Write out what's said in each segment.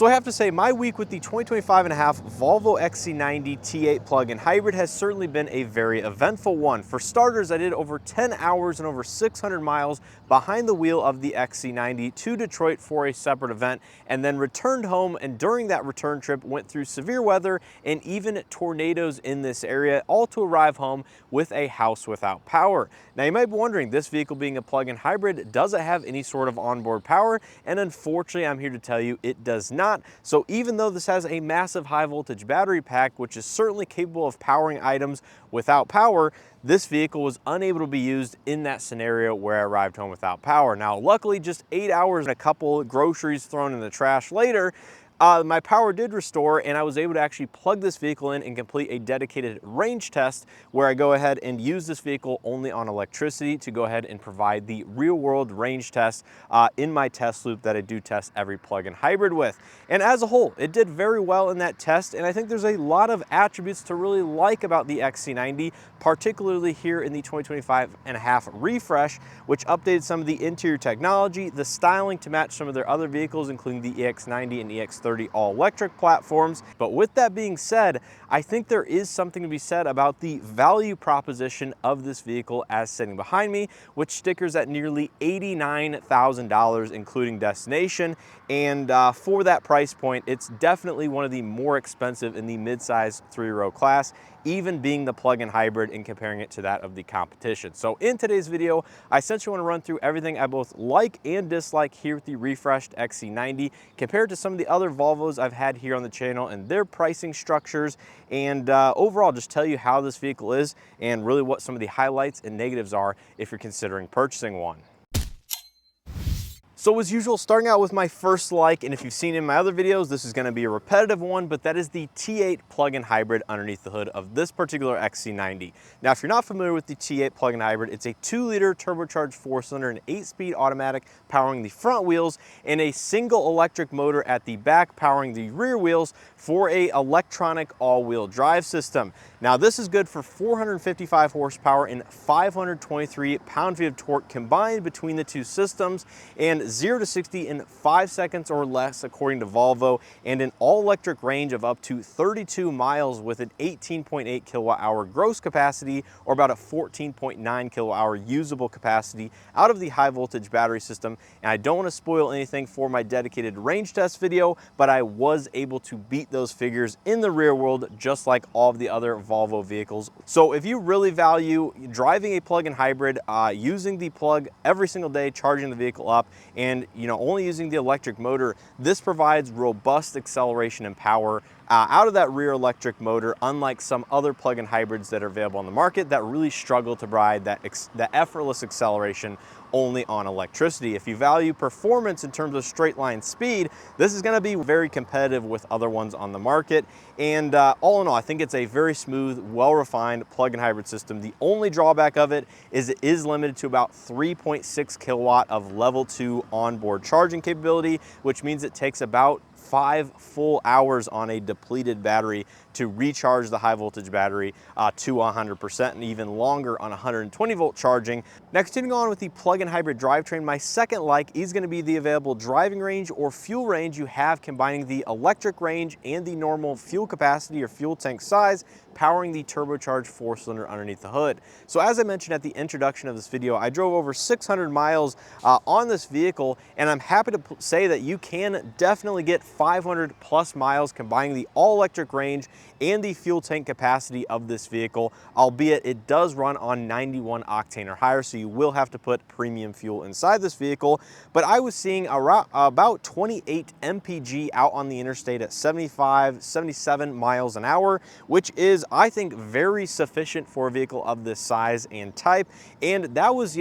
So I have to say, my week with the 2025.5 Volvo XC90 T8 plug-in hybrid has certainly been a very eventful one. For starters, I did over 10 hours and over 600 miles behind the wheel of the XC90 to Detroit for a separate event, and then returned home, and during that return trip went through severe weather and even tornadoes in this area, all to arrive home with a house without power. Now you might be wondering, this vehicle being a plug-in hybrid, does it have any sort of onboard power? And unfortunately, I'm here to tell you it does not. So even though this has a massive high voltage battery pack, which is certainly capable of powering items without power, this vehicle was unable to be used in that scenario where I arrived home without power. Now, luckily, just 8 hours and a couple groceries thrown in the trash later, my power did restore, and I was able to actually plug this vehicle in and complete a dedicated range test where I go ahead and use this vehicle only on electricity to go ahead and provide the real world range test in my test loop that I do test every plug-in hybrid with. And as a whole, it did very well in that test, and I think there's a lot of attributes to really like about the XC90, particularly here in the 2025.5 refresh, which updated some of the interior technology, the styling to match some of their other vehicles, including the EX90 and EX30 all-electric platforms. But with that being said, I think there is something to be said about the value proposition of this vehicle as sitting behind me, which stickers at nearly $89,000, including destination. And for that price point, it's definitely one of the more expensive in the midsize three-row class, even being the plug-in hybrid and comparing it to that of the competition. So in today's video, I essentially want to run through everything I both like and dislike here with the refreshed XC90 compared to some of the other Volvos I've had here on the channel and their pricing structures, and overall just tell you how this vehicle is and really what some of the highlights and negatives are if you're considering purchasing one. So as usual, starting out with my first like, and if you've seen in my other videos, this is gonna be a repetitive one, but that is the T8 plug-in hybrid underneath the hood of this particular XC90. Now, if you're not familiar with the T8 plug-in hybrid, it's a 2-liter turbocharged 4-cylinder and 8-speed automatic powering the front wheels and a single electric motor at the back powering the rear wheels for a electronic all-wheel drive system. Now, this is good for 455 horsepower and 523 pound-feet of torque combined between the two systems, and 0 to 60 in 5 seconds or less according to Volvo, and an all-electric range of up to 32 miles with an 18.8 kilowatt-hour gross capacity, or about a 14.9 kilowatt-hour usable capacity out of the high-voltage battery system. And I don't want to spoil anything for my dedicated range test video, but I was able to beat those figures in the real world, just like all of the other Volvo vehicles. So if you really value driving a plug-in hybrid, using the plug every single day, charging the vehicle up, and only using the electric motor, this provides robust acceleration and power out of that rear electric motor, unlike some other plug-in hybrids that are available on the market that really struggle to provide that effortless acceleration only on electricity. If you value performance in terms of straight line speed, this is going to be very competitive with other ones on the market. And all in all, I think it's a very smooth, well-refined plug-in hybrid system. The only drawback of it is limited to about 3.6 kilowatt of level 2 onboard charging capability, which means it takes about 5 full hours on a depleted battery to recharge the high voltage battery to 100%, and even longer on 120 volt charging. Now, continuing on with the plug-in hybrid drivetrain, my second like is going to be the available driving range or fuel range you have, combining the electric range and the normal fuel capacity or fuel tank size, powering the turbocharged 4-cylinder underneath the hood. So as I mentioned at the introduction of this video, I drove over 600 miles on this vehicle, and I'm happy to say that you can definitely get 500 plus miles combining the all-electric range and the fuel tank capacity of this vehicle, albeit it does run on 91 octane or higher, so you will have to put premium fuel inside this vehicle. But I was seeing about 28 mpg out on the interstate at 75, 77 miles an hour, which is, I think, very sufficient for a vehicle of this size and type. And that was,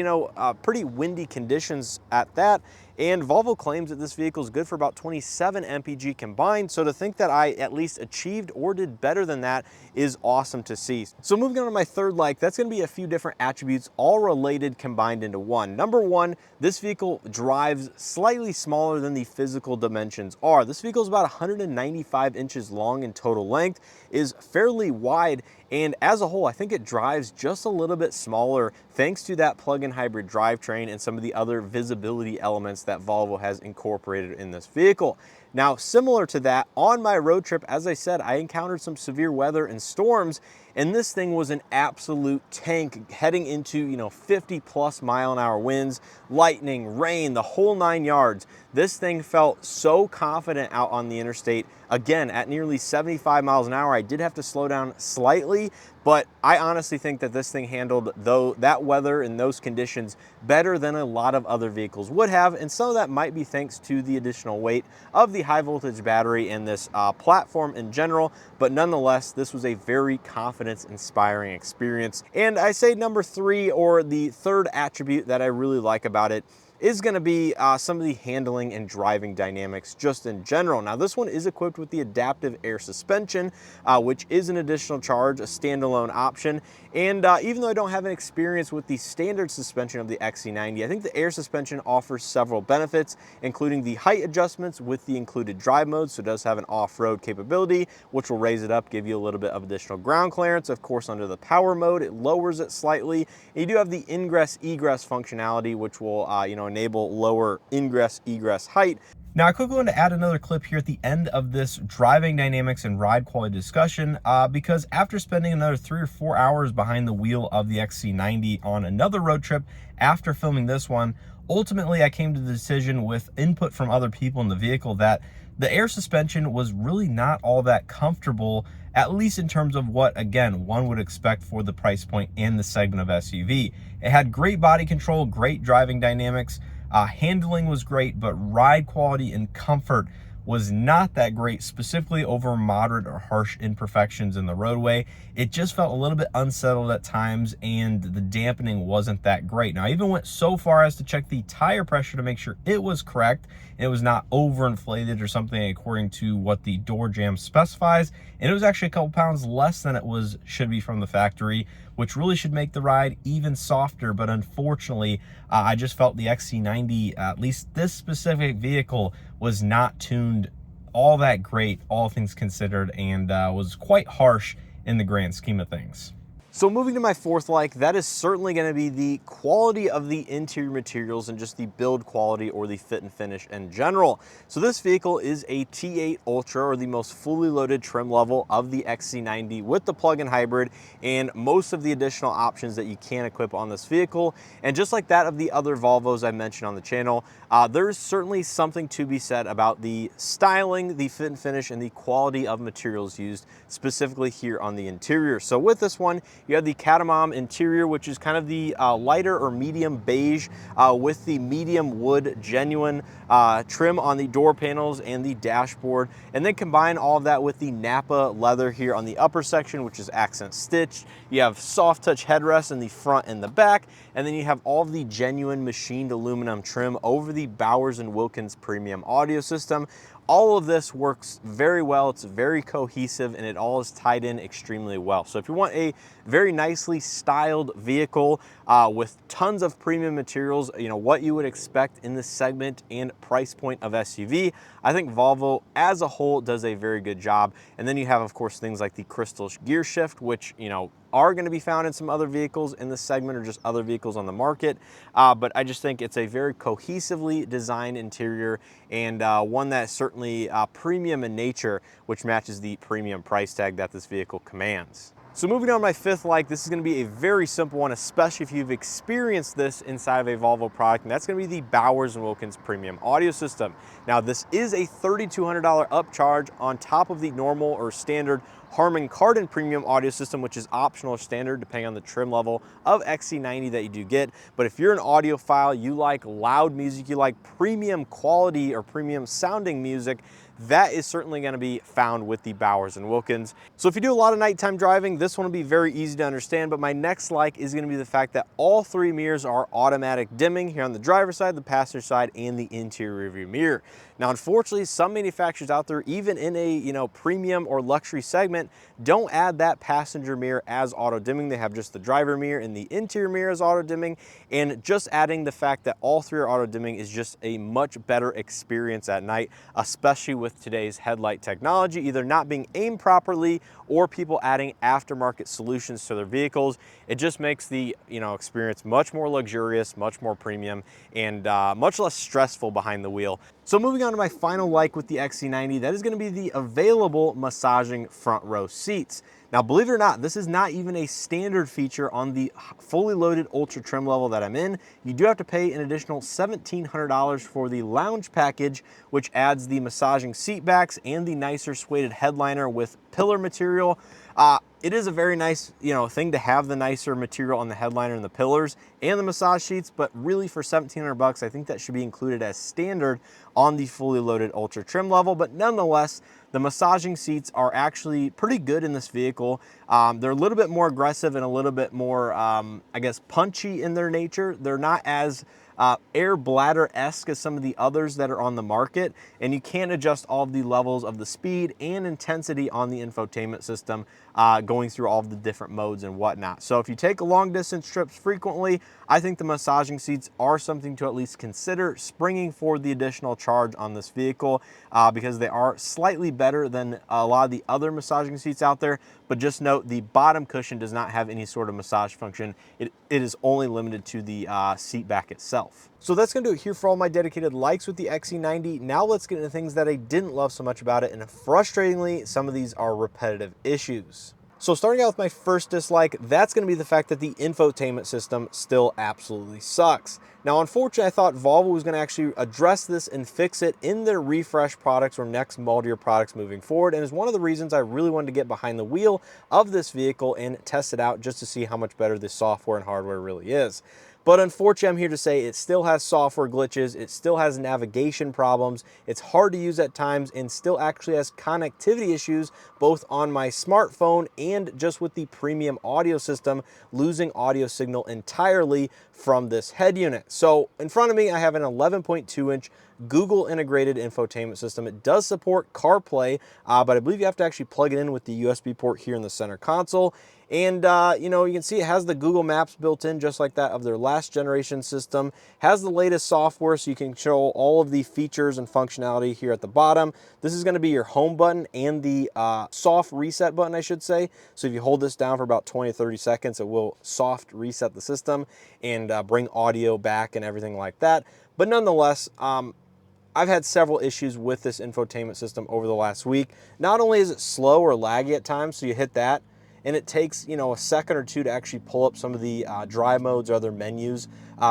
pretty windy conditions at that. And Volvo claims that this vehicle is good for about 27 mpg combined, so to think that I at least achieved or did better than that is awesome to see. So moving on to my third like, that's going to be a few different attributes all related combined into one. Number one, this vehicle drives slightly smaller than the physical dimensions are. This vehicle is about 195 inches long in total length, is fairly wide, and as a whole, I think it drives just a little bit smaller thanks to that plug-in hybrid drivetrain and some of the other visibility elements that Volvo has incorporated in this vehicle. Now, similar to that, on my road trip, as I said, I encountered some severe weather and storms, and this thing was an absolute tank heading into, 50+ mile-an-hour winds, lightning, rain, the whole 9 yards. This thing felt so confident out on the interstate. Again, at nearly 75 miles an hour, I did have to slow down slightly, but I honestly think that this thing handled that weather and those conditions better than a lot of other vehicles would have, and some of that might be thanks to the additional weight of the high voltage battery and this platform in general, but nonetheless, this was a very confidence-inspiring experience. And I say number 3, or the third attribute that I really like about it, is going to be some of the handling and driving dynamics just in general. Now, this one is equipped with the adaptive air suspension, which is an additional charge, a standalone option. And even though I don't have an experience with the standard suspension of the XC90, I think the air suspension offers several benefits, including the height adjustments with the included drive mode. So it does have an off-road capability, which will raise it up, give you a little bit of additional ground clearance. Of course, under the power mode, it lowers it slightly. And you do have the ingress-egress functionality, which will, enable lower ingress-egress height. Now, I could go in to add another clip here at the end of this driving dynamics and ride quality discussion, because after spending another 3 or 4 hours behind the wheel of the XC90 on another road trip after filming this one, ultimately I came to the decision, with input from other people in the vehicle, that the air suspension was really not all that comfortable, at least in terms of what, again, one would expect for the price point and the segment of SUV. It had great body control, great driving dynamics, handling was great, but ride quality and comfort was not that great, specifically over moderate or harsh imperfections in the roadway. It just felt a little bit unsettled at times, and the dampening wasn't that great. Now, I even went so far as to check the tire pressure to make sure it was correct and it was not overinflated or something according to what the door jamb specifies. And it was actually a couple pounds less than it should be from the factory, which really should make the ride even softer. But unfortunately, I just felt the XC90, at least this specific vehicle, was not tuned all that great, all things considered, and was quite harsh in the grand scheme of things. So moving to my fourth like, that is certainly going to be the quality of the interior materials and just the build quality, or the fit and finish in general. So this vehicle is a T8 Ultra, or the most fully loaded trim level of the XC90, with the plug-in hybrid and most of the additional options that you can equip on this vehicle. And just like that of the other Volvos I mentioned on the channel, there's certainly something to be said about the styling, the fit and finish, and the quality of materials used, specifically here on the interior. So with this one, you have the Catamom interior, which is kind of the lighter or medium beige, with the medium wood genuine trim on the door panels and the dashboard. And then combine all of that with the Napa leather here on the upper section, which is accent stitched. You have soft touch headrests in the front and the back. And then you have all of the genuine machined aluminum trim over the Bowers & Wilkins premium audio system. All of this works very well. It's very cohesive, and it all is tied in extremely well. So if you want a very nicely styled vehicle with tons of premium materials, what you would expect in this segment and price point of SUV, I think Volvo as a whole does a very good job. And then you have, of course, things like the crystal gear shift, which, are going to be found in some other vehicles in this segment, or just other vehicles on the market. But I just think it's a very cohesively designed interior, and one that's certainly premium in nature, which matches the premium price tag that this vehicle commands. So moving on to my fifth like, this is going to be a very simple one, especially if you've experienced this inside of a Volvo product, and that's going to be the Bowers & Wilkins premium audio system. Now, this is a $3,200 upcharge on top of the normal or standard Harman Kardon premium audio system, which is optional or standard depending on the trim level of XC90 that you do get. But if you're an audiophile, you like loud music, you like premium quality or premium sounding music, that is certainly going to be found with the Bowers & Wilkins. So if you do a lot of nighttime driving, this one will be very easy to understand. But my next like is going to be the fact that all three mirrors are automatic dimming here on the driver's side, the passenger side, and the interior rearview mirror. Now, unfortunately, some manufacturers out there, even in a premium or luxury segment, don't add that passenger mirror as auto dimming. They have just the driver mirror and the interior mirror as auto dimming. And just adding the fact that all three are auto dimming is just a much better experience at night, especially with today's headlight technology either not being aimed properly or people adding aftermarket solutions to their vehicles. It just makes the experience much more luxurious, much more premium, and much less stressful behind the wheel. So moving on to my final like with the XC90, that is going to be the available massaging front row seats. Now, believe it or not, this is not even a standard feature on the fully loaded Ultra trim level that I'm in. You do have to pay an additional $1,700 for the lounge package, which adds the massaging seat backs and the nicer suede headliner with pillar material. It is a very nice, thing to have the nicer material on the headliner and the pillars and the massage seats, but really for $1,700, I think that should be included as standard on the fully loaded Ultra trim level. But nonetheless, the massaging seats are actually pretty good in this vehicle. They're a little bit more aggressive and a little bit more, punchy in their nature. They're not as air bladder-esque as some of the others that are on the market, and you can adjust all of the levels of the speed and intensity on the infotainment system going through all of the different modes and whatnot. So if you take long distance trips frequently, I think the massaging seats are something to at least consider springing for the additional charge on this vehicle because they are slightly better than a lot of the other massaging seats out there. But just note, the bottom cushion does not have any sort of massage function. It is only limited to the seat back itself. So that's going to do it here for all my dedicated likes with the XC90. Now let's get into things that I didn't love so much about it, and frustratingly, some of these are repetitive issues. So starting out with my first dislike, that's going to be the fact that the infotainment system still absolutely sucks. Now, unfortunately, I thought Volvo was going to actually address this and fix it in their refresh products or next model year products moving forward, and is one of the reasons I really wanted to get behind the wheel of this vehicle and test it out just to see how much better the software and hardware really is. But unfortunately, I'm here to say it still has software glitches, it still has navigation problems, it's hard to use at times, and still actually has connectivity issues both on my smartphone and just with the premium audio system, losing audio signal entirely from this head unit. So in front of me, I have an 11.2-inch Google integrated infotainment system. It does support CarPlay, but I believe you have to actually plug it in with the USB port here in the center console. And, you can see it has the Google Maps built in, just like that of their last generation system. Has the latest software, so you can control all of the features and functionality here at the bottom. This is going to be your home button and the soft reset button, I should say. So if you hold this down for about 20 to 30 seconds, it will soft reset the system and bring audio back and everything like that. But nonetheless, I've had several issues with this infotainment system over the last week. Not only is it slow or laggy at times, so you hit that, and it takes, a second or two to actually pull up some of the drive modes or other menus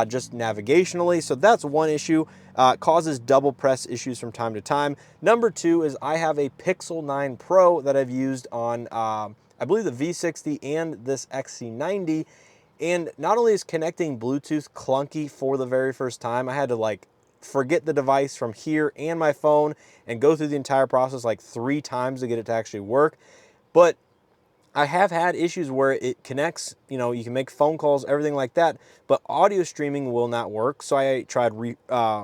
just navigationally. So that's one issue. It causes double press issues from time to time. Number two is I have a Pixel 9 Pro that I've used on, I believe, the V60 and this XC90. And not only is connecting Bluetooth clunky for the very first time, I had to forget the device from here and my phone and go through the entire process 3 times to get it to actually work. But I have had issues where it connects, you can make phone calls, everything like that, but audio streaming will not work. So I tried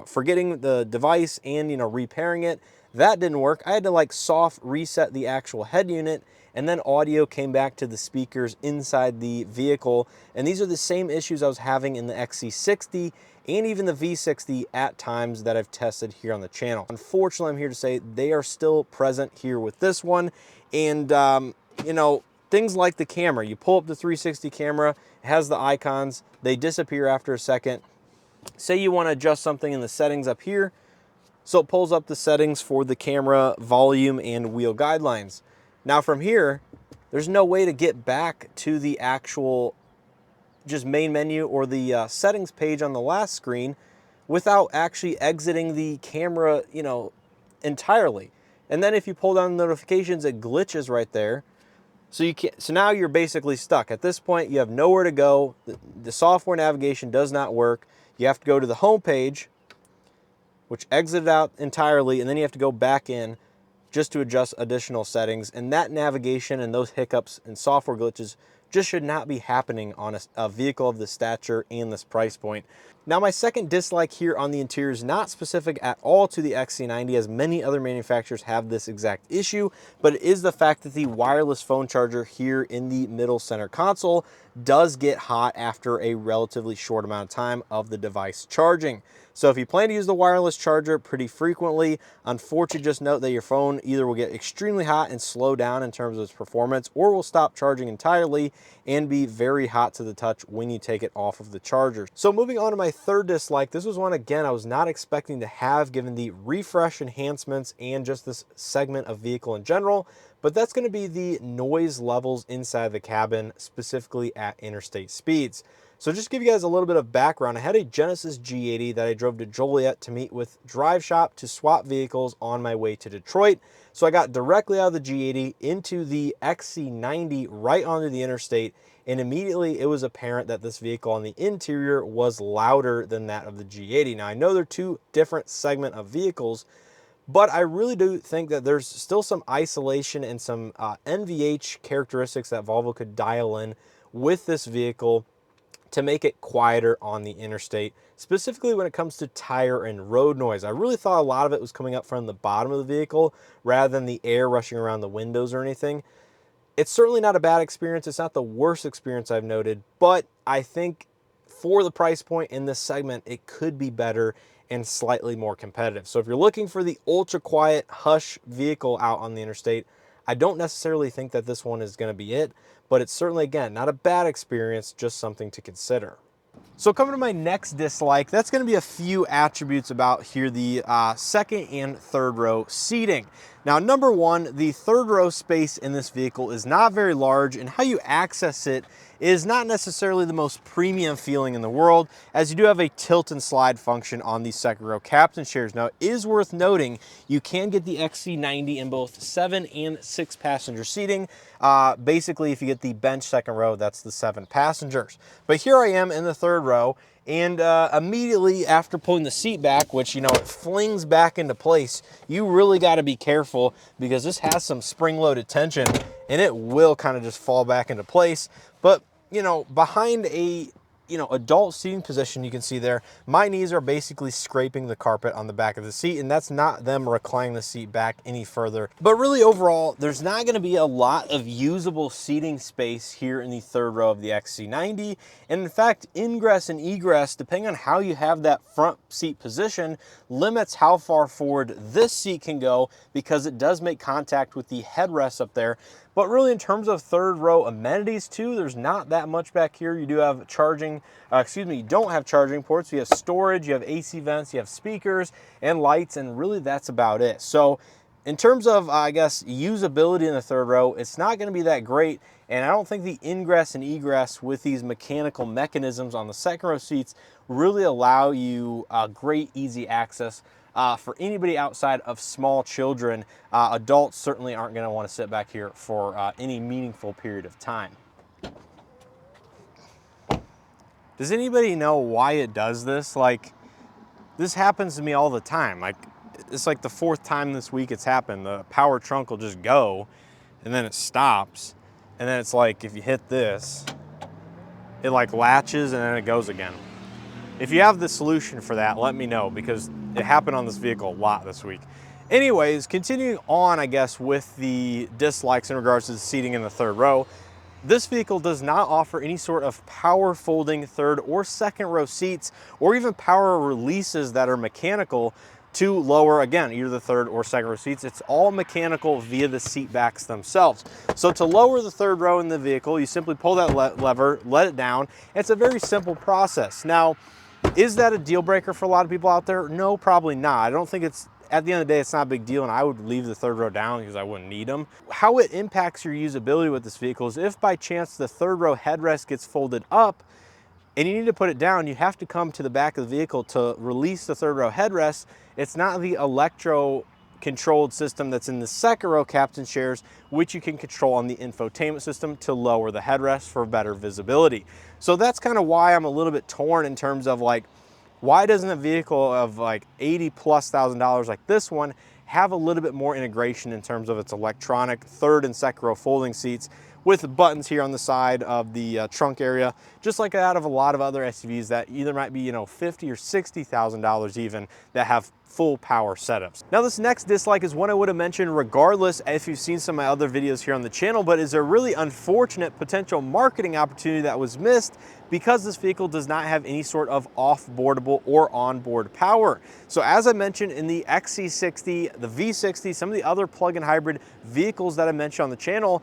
forgetting the device and, repairing it. That didn't work. I had to soft reset the actual head unit, and then audio came back to the speakers inside the vehicle. And these are the same issues I was having in the XC60 and even the V60 at times that I've tested here on the channel. Unfortunately, I'm here to say they are still present here with this one. And, things like the camera, you pull up the 360 camera, it has the icons, they disappear after a second. Say you want to adjust something in the settings up here, so it pulls up the settings for the camera, volume, and wheel guidelines. Now from here, there's no way to get back to the actual just main menu or the settings page on the last screen without actually exiting the camera, entirely. And then if you pull down the notifications, it glitches right there. So you can't. So now you're basically stuck. At this point, you have nowhere to go. The software navigation does not work. You have to go to the home page, which exits out entirely, and then you have to go back in just to adjust additional settings. And that navigation and those hiccups and software glitches just should not be happening on a vehicle of this stature and this price point. Now, my second dislike here on the interior is not specific at all to the XC90, as many other manufacturers have this exact issue, but it is the fact that the wireless phone charger here in the middle center console does get hot after a relatively short amount of time of the device charging. So if you plan to use the wireless charger pretty frequently, unfortunately, just note that your phone either will get extremely hot and slow down in terms of its performance, or will stop charging entirely and be very hot to the touch when you take it off of the charger. So moving on to my third dislike, this was one, again, I was not expecting to have given the refresh enhancements and just this segment of vehicle in general, but that's going to be the noise levels inside the cabin, specifically at interstate speeds. So just to give you guys a little bit of background, I had a Genesis G80 that I drove to Joliet to meet with Drive Shop to swap vehicles on my way to Detroit. So I got directly out of the G80 into the XC90 right onto the interstate, and immediately it was apparent that this vehicle on the interior was louder than that of the G80. Now I know they're two different segment of vehicles, but I really do think that there's still some isolation and some NVH characteristics that Volvo could dial in with this vehicle to make it quieter on the interstate, specifically when it comes to tire and road noise. I really thought a lot of it was coming up from the bottom of the vehicle rather than the air rushing around the windows or anything. It's certainly not a bad experience. It's not the worst experience I've noted, but I think for the price point in this segment, it could be better and slightly more competitive. So if you're looking for the ultra quiet hush vehicle out on the interstate, I don't necessarily think that this one is going to be it, but it's certainly, again, not a bad experience, just something to consider. So coming to my next dislike, that's going to be a few attributes about here, the second and third row seating. Now, number one, the third row space in this vehicle is not very large, and how you access it is not necessarily the most premium feeling in the world, as you do have a tilt and slide function on the second row captain chairs. Now, it is worth noting you can get the XC90 in both 7 and 6 passenger seating. Basically, if you get the bench second row, that's the 7 passengers. But here I am in the third row, and immediately after pulling the seat back, which, you know, it flings back into place, you really got to be careful because this has some spring-loaded tension and it will kind of just fall back into place. But, you know, behind a, adult seating position, you can see there, my knees are basically scraping the carpet on the back of the seat, and that's not them reclining the seat back any further. But really overall, there's not going to be a lot of usable seating space here in the third row of the XC90. And in fact, ingress and egress, depending on how you have that front seat position, limits how far forward this seat can go because it does make contact with the headrest up there. But really, in terms of third row amenities too, there's not that much back here. You do have charging, you don't have charging ports. You have storage, you have AC vents, you have speakers and lights, and really that's about it. So in terms of, I guess, usability in the third row, it's not going to be that great. And I don't think the ingress and egress with these mechanical mechanisms on the second row seats really allow you great, easy access. For anybody outside of small children. Adults certainly aren't going to want to sit back here for any meaningful period of time. Does anybody know why it does this? Like, this happens to me all the time. Like, it's like the 4th time this week it's happened. The power trunk will just go and then it stops. And then it's like, if you hit this, it like latches and then it goes again. If you have the solution for that, let me know, because it happened on this vehicle a lot this week. Anyways, continuing on, I guess, with the dislikes in regards to the seating in the third row, this vehicle does not offer any sort of power folding third or second row seats, or even power releases that are mechanical to lower, again, either the third or second row seats. It's all mechanical via the seat backs themselves. So to lower the third row in the vehicle, you simply pull that lever, let it down. It's a very simple process. Now, is that a deal breaker for a lot of people out there? No, probably not. I don't think it's, at the end of the day, it's not a big deal, and I would leave the third row down because I wouldn't need them. How it impacts your usability with this vehicle is if by chance the third row headrest gets folded up and you need to put it down, you have to come to the back of the vehicle to release the third row headrest. It's not the electro-controlled system that's in the second row captain chairs, which you can control on the infotainment system to lower the headrest for better visibility. So that's kind of why I'm a little bit torn in terms of, like, why doesn't a vehicle of like $80,000+ like this one have a little bit more integration in terms of its electronic third and second row folding seats with buttons here on the side of the trunk area, just like out of a lot of other SUVs that either might be, $50,000 or $60,000 even, that have full power setups. Now, this next dislike is one I would have mentioned regardless if you've seen some of my other videos here on the channel, but is a really unfortunate potential marketing opportunity that was missed because this vehicle does not have any sort of off-boardable or onboard power. So as I mentioned in the XC60, the V60, some of the other plug-in hybrid vehicles that I mentioned on the channel,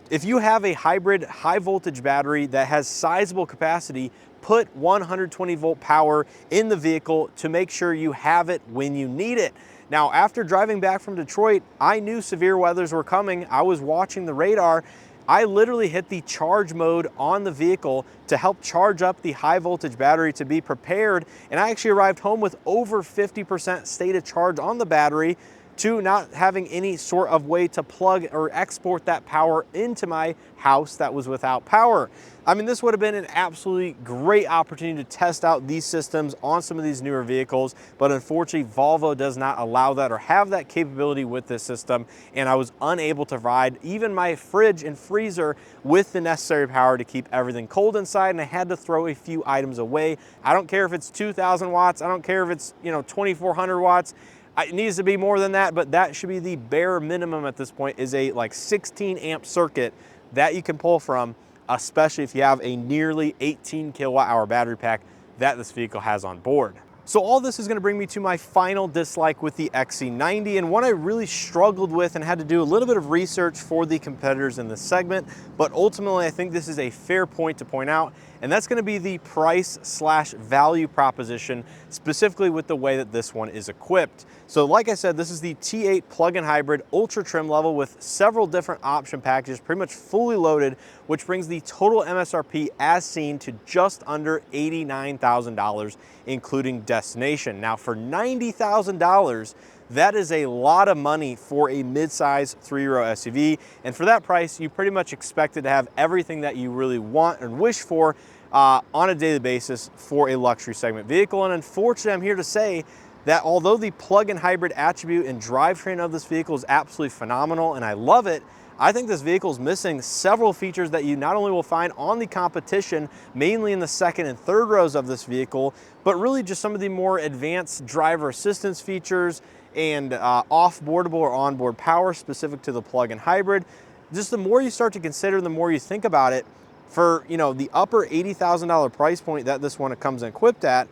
if you have a hybrid high voltage battery that has sizable capacity, put 120 volt power in the vehicle to make sure you have it when you need it. Now, after driving back from Detroit, I knew severe weathers were coming. I was watching the radar. I literally hit the charge mode on the vehicle to help charge up the high voltage battery to be prepared. And I actually arrived home with over 50% state of charge on the battery, to not having any sort of way to plug or export that power into my house that was without power. I mean, this would have been an absolutely great opportunity to test out these systems on some of these newer vehicles, but unfortunately Volvo does not allow that or have that capability with this system, and I was unable to provide even my fridge and freezer with the necessary power to keep everything cold inside, and I had to throw a few items away. I don't care if it's 2,000 watts, I don't care if it's 2,400 watts, it needs to be more than that, but that should be the bare minimum at this point, is a like 16 amp circuit that you can pull from, especially if you have a nearly 18 kilowatt hour battery pack that this vehicle has on board. So all this is going to bring me to my final dislike with the XC90, and one I really struggled with and had to do a little bit of research for the competitors in this segment, but ultimately I think this is a fair point to point out, and that's going to be the price/value proposition, specifically with the way that this one is equipped. So like I said, this is the T8 plug-in hybrid ultra trim level with several different option packages, pretty much fully loaded, which brings the total MSRP as seen to just under $89,000, including destination. Now for $90,000, that is a lot of money for a mid-size 3-row SUV, and for that price, you pretty much expected to have everything that you really want and wish for on a daily basis for a luxury segment vehicle. And unfortunately, I'm here to say that although the plug-in hybrid attribute and drivetrain of this vehicle is absolutely phenomenal and I love it, I think this vehicle is missing several features that you not only will find on the competition, mainly in the second and third rows of this vehicle, but really just some of the more advanced driver assistance features and off-boardable or onboard power specific to the plug-in hybrid. Just the more you start to consider, the more you think about it, for the upper $80,000 price point that this one comes equipped at,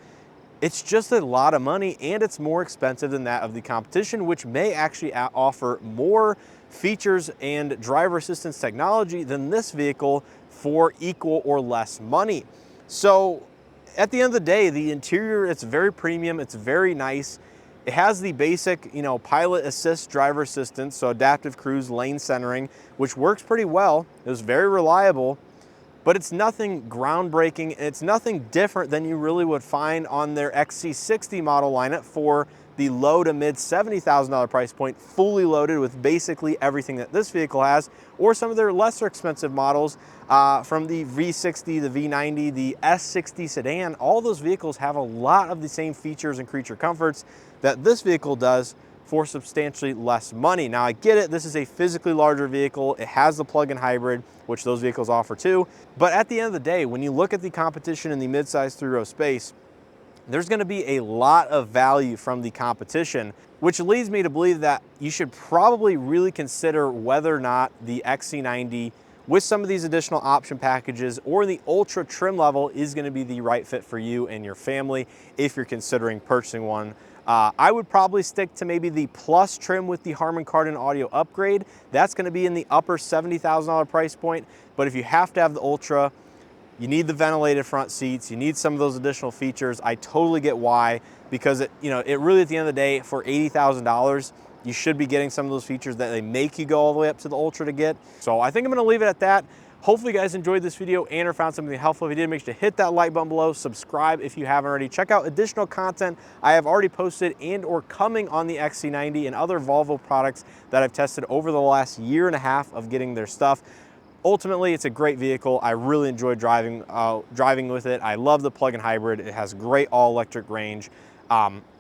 it's just a lot of money, and it's more expensive than that of the competition, which may actually offer more features and driver assistance technology than this vehicle for equal or less money. So at the end of the day, the interior, it's very premium, it's very nice. It has the basic, pilot assist driver assistance, so adaptive cruise lane centering, which works pretty well. It was very reliable, but it's nothing groundbreaking, and it's nothing different than you really would find on their XC60 model lineup for the low to mid $70,000 price point, fully loaded with basically everything that this vehicle has, or some of their lesser expensive models from the V60, the V90, the S60 sedan. All those vehicles have a lot of the same features and creature comforts that this vehicle does for substantially less money. Now I get it, this is a physically larger vehicle, it has the plug-in hybrid, which those vehicles offer too, but at the end of the day, when you look at the competition in the mid-size 3-row space, there's going to be a lot of value from the competition, which leads me to believe that you should probably really consider whether or not the XC90 with some of these additional option packages or the ultra trim level is going to be the right fit for you and your family if you're considering purchasing one. I would probably stick to maybe the plus trim with the Harman Kardon audio upgrade. That's going to be in the upper $70,000 price point, but if you have to have the ultra, you need the ventilated front seats, you need some of those additional features. I totally get why, because it really, at the end of the day, for $80,000, you should be getting some of those features that they make you go all the way up to the Ultra to get. So I think I'm gonna leave it at that. Hopefully you guys enjoyed this video and or found something helpful. If you did, make sure to hit that like button below, subscribe if you haven't already. Check out additional content I have already posted and or coming on the XC90 and other Volvo products that I've tested over the last year and a half of getting their stuff. Ultimately, it's a great vehicle. I really enjoy driving with it. I love the plug-in hybrid. It has great all-electric range.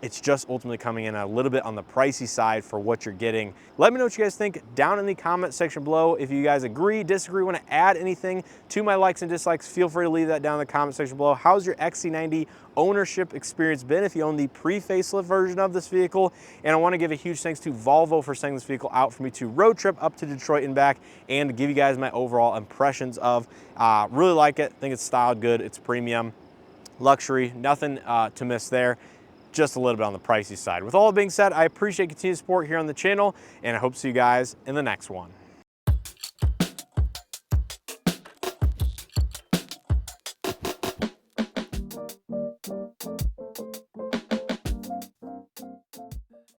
It's just ultimately coming in a little bit on the pricey side for what you're getting. Let me know what you guys think down in the comment section below. If you guys agree, disagree, want to add anything to my likes and dislikes, feel free to leave that down in the comment section below. How's your XC90 ownership experience been if you own the pre-facelift version of this vehicle? And I want to give a huge thanks to Volvo for sending this vehicle out for me to road trip up to Detroit and back, and to give you guys my overall impressions of. Really like it. Think it's styled good. It's premium, luxury, nothing to miss there. Just a little bit on the pricey side. With all that being said, I appreciate continued support here on the channel, and I hope to see you guys in the next one.